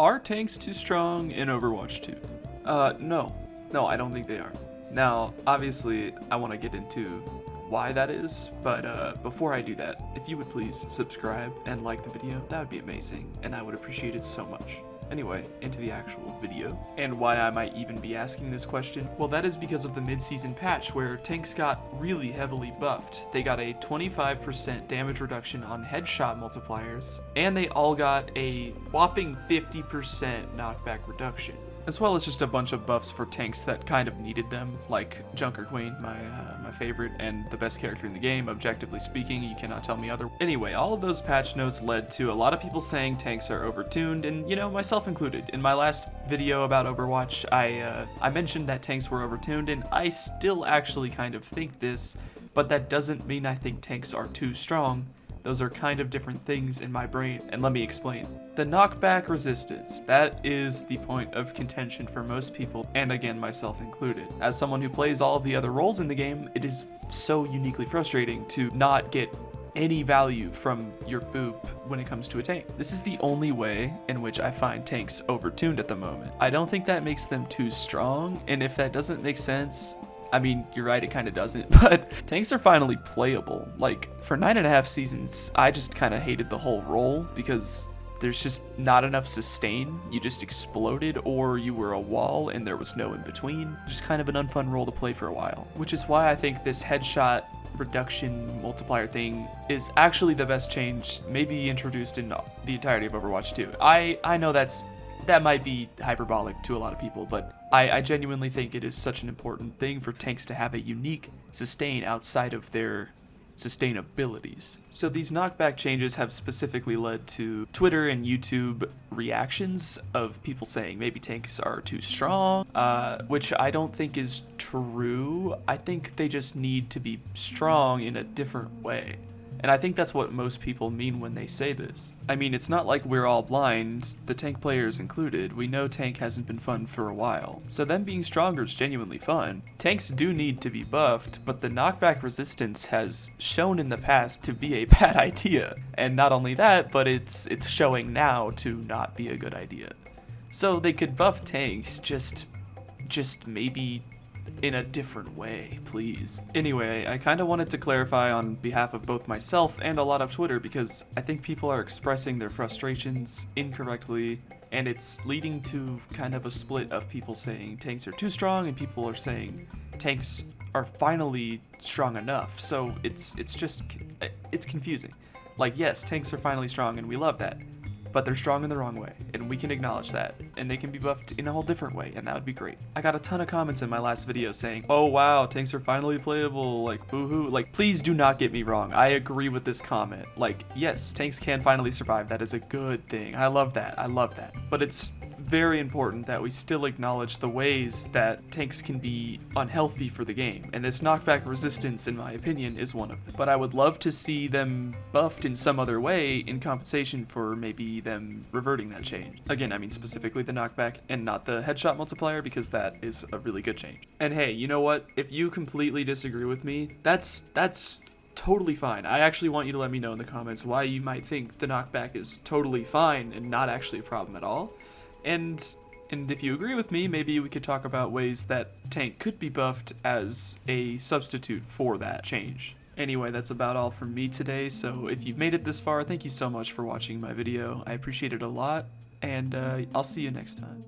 Are tanks too strong in Overwatch 2? No. No, I don't think they are. Now, obviously, I want to get into why that is, but before I do that, if you would please subscribe and like the video, that would be amazing, and I would appreciate it so much. Anyway, into the actual video. And why I might even be asking this question? Well, that is because of the mid-season patch where tanks got really heavily buffed. They got a 25% damage reduction on headshot multipliers, and they all got a whopping 50% knockback reduction. As well as just a bunch of buffs for tanks that kind of needed them, like Junker Queen, my favorite and the best character in the game, objectively speaking, you cannot tell me other. Anyway, all of those patch notes led to a lot of people saying tanks are overtuned, and you know, myself included. In my last video about Overwatch, I mentioned that tanks were overtuned, and I still actually kind of think this, but that doesn't mean I think tanks are too strong. Those are kind of different things in my brain, and let me explain. The knockback resistance, that is the point of contention for most people, and again, myself included. As someone who plays all of the other roles in the game, it is so uniquely frustrating to not get any value from your boop when it comes to a tank. This is the only way in which I find tanks overtuned at the moment. I don't think that makes them too strong, and if that doesn't make sense, I mean, you're right, it kind of doesn't, but tanks are finally playable. Like, for 9.5 seasons, I just kind of hated the whole role because there's just not enough sustain. You just exploded, or you were a wall and there was no in between. Just kind of an unfun role to play for a while, which is why I think this headshot reduction multiplier thing is actually the best change maybe introduced in the entirety of Overwatch 2. I know that might be hyperbolic to a lot of people, but I genuinely think it is such an important thing for tanks to have a unique sustain outside of their sustainabilities. So these knockback changes have specifically led to Twitter and YouTube reactions of people saying maybe tanks are too strong, which I don't think is true. I think they just need to be strong in a different way. And I think that's what most people mean when they say this. I mean, it's not like we're all blind, the tank players included. We know tank hasn't been fun for a while. So them being stronger is genuinely fun. Tanks do need to be buffed, but the knockback resistance has shown in the past to be a bad idea. And not only that, but it's showing now to not be a good idea. So they could buff tanks, just maybe in a different way, please. Anyway, I kind of wanted to clarify on behalf of both myself and a lot of Twitter because I think people are expressing their frustrations incorrectly, and it's leading to kind of a split of people saying tanks are too strong and people are saying tanks are finally strong enough. So it's confusing. Like, yes, tanks are finally strong and we love that, but they're strong in the wrong way, and we can acknowledge that, and they can be buffed in a whole different way, and that would be great. I got a ton of comments in my last video saying, oh wow, tanks are finally playable, like boohoo. Like, please do not get me wrong, I agree with this comment. Like, yes, tanks can finally survive, that is a good thing, I love that, but it's very important that we still acknowledge the ways that tanks can be unhealthy for the game, and this knockback resistance, in my opinion, is one of them. But I would love to see them buffed in some other way in compensation for maybe them reverting that change. Again, I mean specifically the knockback and not the headshot multiplier, because that is a really good change. And hey, you know what? If you completely disagree with me, that's totally fine. I actually want you to let me know in the comments why you might think the knockback is totally fine and not actually a problem at all. And if you agree with me, maybe we could talk about ways that tank could be buffed as a substitute for that change. Anyway, that's about all from me today, so if you've made it this far, thank you so much for watching my video. I appreciate it a lot, and I'll see you next time.